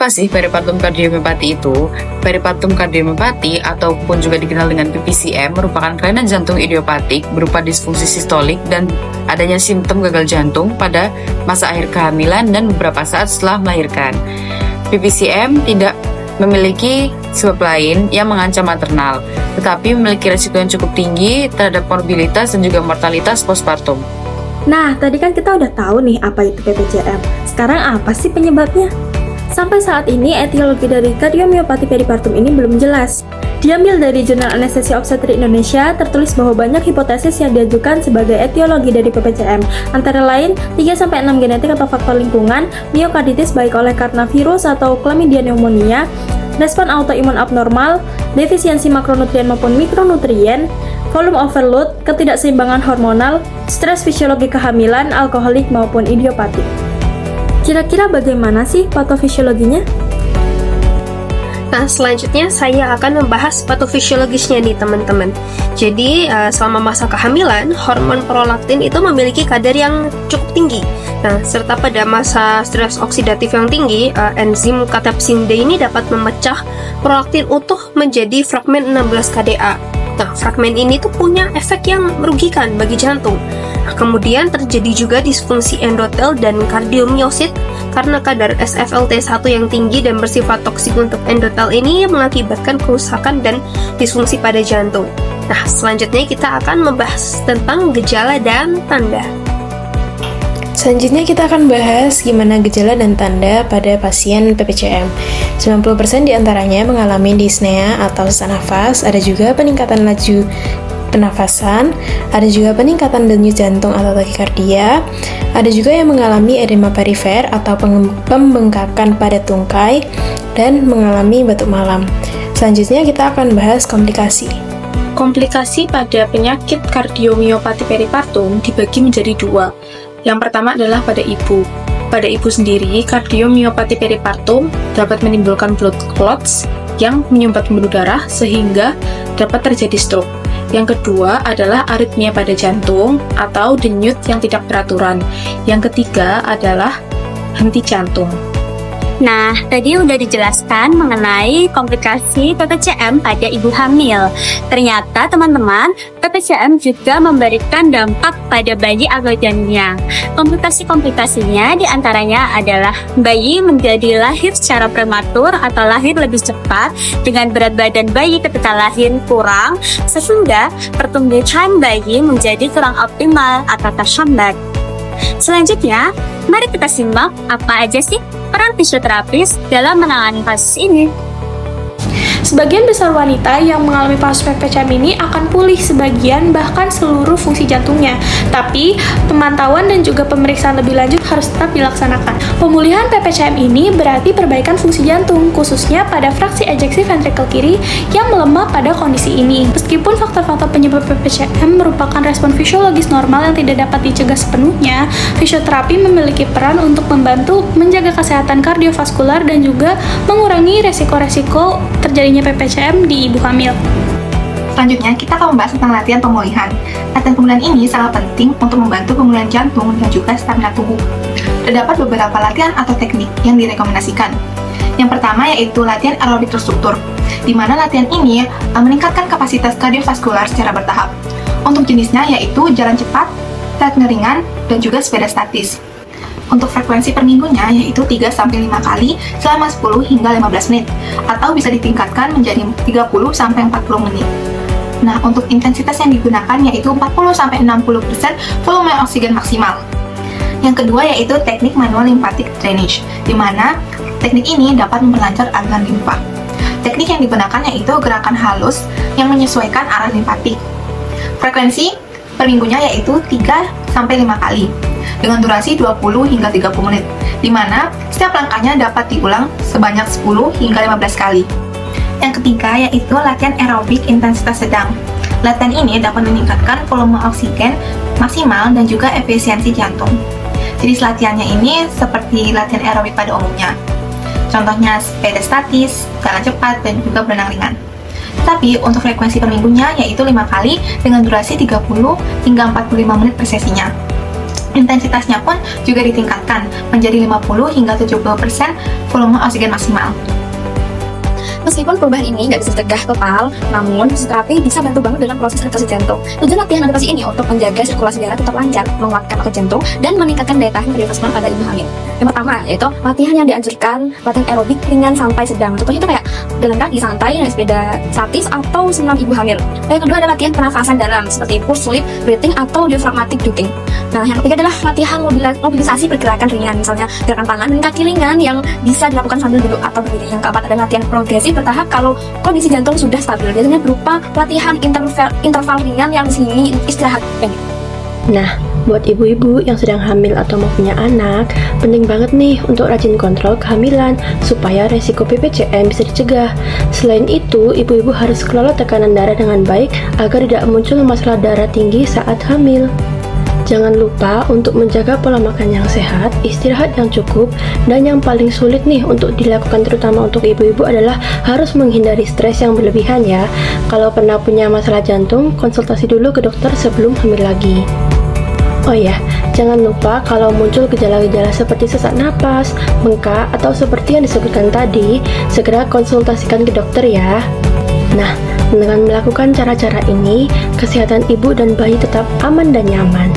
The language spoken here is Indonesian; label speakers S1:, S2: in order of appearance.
S1: Apa sih peripartum kardiomiopati itu? Peripartum kardiomiopati ataupun juga dikenal dengan PPCM merupakan kelainan jantung idiopatik berupa disfungsi sistolik dan adanya simptom gagal jantung pada masa akhir kehamilan dan beberapa saat setelah melahirkan. PPCM tidak memiliki sebab lain yang mengancam maternal, tetapi memiliki risiko yang cukup tinggi terhadap morbilitas dan juga mortalitas postpartum.
S2: Nah, tadi kan kita udah tahu nih apa itu PPCM. Sekarang apa sih penyebabnya? Sampai saat ini, etiologi dari kardiomiopati peripartum ini belum jelas. Diambil dari Jurnal Anestesi Obstetri Indonesia, tertulis bahwa banyak hipotesis yang diajukan sebagai etiologi dari PPCM, antara lain 3-6 genetik atau faktor lingkungan, miokarditis baik oleh karena virus atau chlamydia pneumonia, respon autoimun abnormal, defisiensi makronutrien maupun mikronutrien, volume overload, ketidakseimbangan hormonal, stres fisiologi kehamilan, alkoholik maupun idiopatik. Kira-kira bagaimana sih patofisiologinya?
S3: Nah, selanjutnya saya akan membahas patofisiologisnya nih teman-teman. Jadi, selama masa kehamilan, hormon prolaktin itu memiliki kadar yang cukup tinggi. Nah, serta pada masa stres oksidatif yang tinggi, enzim katepsin D ini dapat memecah prolaktin utuh menjadi fragmen 16 KDA. Nah, fragmen ini tuh punya efek yang merugikan bagi jantung. Nah, kemudian terjadi juga disfungsi endotel dan kardiomiosit karena kadar SFLT1 yang tinggi dan bersifat toksik untuk endotel ini mengakibatkan kerusakan dan disfungsi pada jantung. Nah, selanjutnya kita akan membahas tentang gejala dan tanda.
S4: Selanjutnya kita akan bahas gimana gejala dan tanda pada pasien PPCM. 90% diantaranya mengalami dyspnea atau sesak nafas, ada juga peningkatan laju pernafasan, ada juga peningkatan denyut jantung atau takikardia, ada juga yang mengalami edema perifer atau pembengkakan pada tungkai, dan mengalami batuk malam. Selanjutnya kita akan bahas komplikasi.
S5: Komplikasi pada penyakit kardiomiopati peripartum dibagi menjadi dua. Yang pertama adalah pada ibu. Pada ibu sendiri, kardiomiopati peripartum dapat menimbulkan blood clots yang menyumbat pembuluh darah sehingga dapat terjadi stroke. Yang kedua adalah aritmia pada jantung atau denyut yang tidak beraturan. Yang ketiga adalah henti jantung.
S6: Nah, tadi udah dijelaskan mengenai komplikasi PPCM pada ibu hamil. Ternyata teman-teman, PPCM juga memberikan dampak pada bayi atau janinnya. Komplikasi-komplikasinya diantaranya adalah bayi menjadi lahir secara prematur atau lahir lebih cepat dengan berat badan bayi ketika lahir kurang, sehingga pertumbuhan bayi menjadi kurang optimal atau terhambat. Selanjutnya, mari kita simak apa aja sih peran fisioterapis dalam menangani kasus ini.
S2: Sebagian besar wanita yang mengalami kasus PPCM ini akan pulih sebagian bahkan seluruh fungsi jantungnya. Tapi, pemantauan dan juga pemeriksaan lebih lanjut harus tetap dilaksanakan. Pemulihan PPCM ini berarti perbaikan fungsi jantung, khususnya pada fraksi ejeksi ventrikel kiri yang melemah pada kondisi ini. Meskipun faktor-faktor penyebab PPCM merupakan respon fisiologis normal yang tidak dapat dicegah sepenuhnya, fisioterapi memiliki peran untuk membantu menjaga kesehatan kardiovaskular dan juga mengurangi resiko-resiko terjadinya PPCM di ibu hamil.
S7: Selanjutnya, kita akan membahas tentang latihan pemulihan. Latihan pemulihan ini sangat penting untuk membantu pemulihan jantung dan juga stamina tubuh. Terdapat beberapa latihan atau teknik yang direkomendasikan. Yang pertama yaitu latihan aerobik terstruktur, di mana latihan ini meningkatkan kapasitas kardiovaskular secara bertahap. Untuk jenisnya yaitu jalan cepat, treadmill ringan, dan juga sepeda statis. Untuk frekuensi per minggunya yaitu 3-5 kali selama 10 hingga 15 menit atau bisa ditingkatkan menjadi 30-40 menit. Nah, untuk intensitas yang digunakan yaitu 40-60% volume oksigen maksimal. Yang kedua yaitu teknik manual lymphatic drainage, di mana teknik ini dapat memperlancar aliran limfa. Teknik yang digunakan yaitu gerakan halus yang menyesuaikan arah limfatik. Frekuensi per minggunya yaitu 3-5 kali dengan durasi 20 hingga 30 menit, di mana setiap langkahnya dapat diulang sebanyak 10 hingga 15 kali. Yang ketiga yaitu latihan aerobik intensitas sedang. Latihan ini dapat meningkatkan volume oksigen maksimal dan juga efisiensi jantung. Jenis latihannya ini seperti latihan aerobik pada umumnya. Contohnya sepeda statis, jalan cepat, dan juga berenang ringan. Tapi untuk frekuensi per minggunya yaitu 5 kali dengan durasi 30 hingga 45 menit per sesinya. Intensitasnya pun juga ditingkatkan menjadi 50 hingga 70% volume oksigen maksimal.
S8: Meskipun perubahan ini nggak bisa dicegah total, namun fisioterapi bisa bantu banget dalam proses adaptasi jantung. Tujuan latihan adaptasi ini untuk menjaga sirkulasi darah tetap lancar, menguatkan otot jantung, dan meningkatkan daya tahan kardiovaskular pada ibu hamil. Yang pertama, yaitu latihan yang dianjurkan, latihan aerobik ringan sampai sedang. Contohnya itu kayak jalan kaki santai, naik sepeda statis, atau senam ibu hamil. Yang kedua adalah latihan pernafasan dalam, seperti push sleep breathing atau diaphragmatic breathing. Nah, yang ketiga adalah latihan mobilisasi pergerakan ringan, misalnya gerakan tangan dan kaki ringan yang bisa dilakukan sambil duduk atau berdiri. Yang keempat adalah latihan progresif bertahap kalau kondisi jantung sudah stabil. Biasanya berupa latihan interval ringan yang disini istirahat pendek.
S9: Nah, buat ibu-ibu yang sedang hamil atau mau punya anak, penting banget nih untuk rajin kontrol kehamilan supaya resiko PPCM bisa dicegah. Selain itu, ibu-ibu harus kelola tekanan darah dengan baik agar tidak muncul masalah darah tinggi saat hamil. Jangan lupa untuk menjaga pola makan yang sehat, istirahat yang cukup, dan yang paling sulit nih untuk dilakukan terutama untuk ibu-ibu adalah harus menghindari stres yang berlebihan ya. Kalau pernah punya masalah jantung, konsultasi dulu ke dokter sebelum hamil lagi. Oh ya, jangan lupa kalau muncul gejala-gejala seperti sesak napas, bengkak, atau seperti yang disebutkan tadi, segera konsultasikan ke dokter ya. Nah, dengan melakukan cara-cara ini, kesehatan ibu dan bayi tetap aman dan nyaman.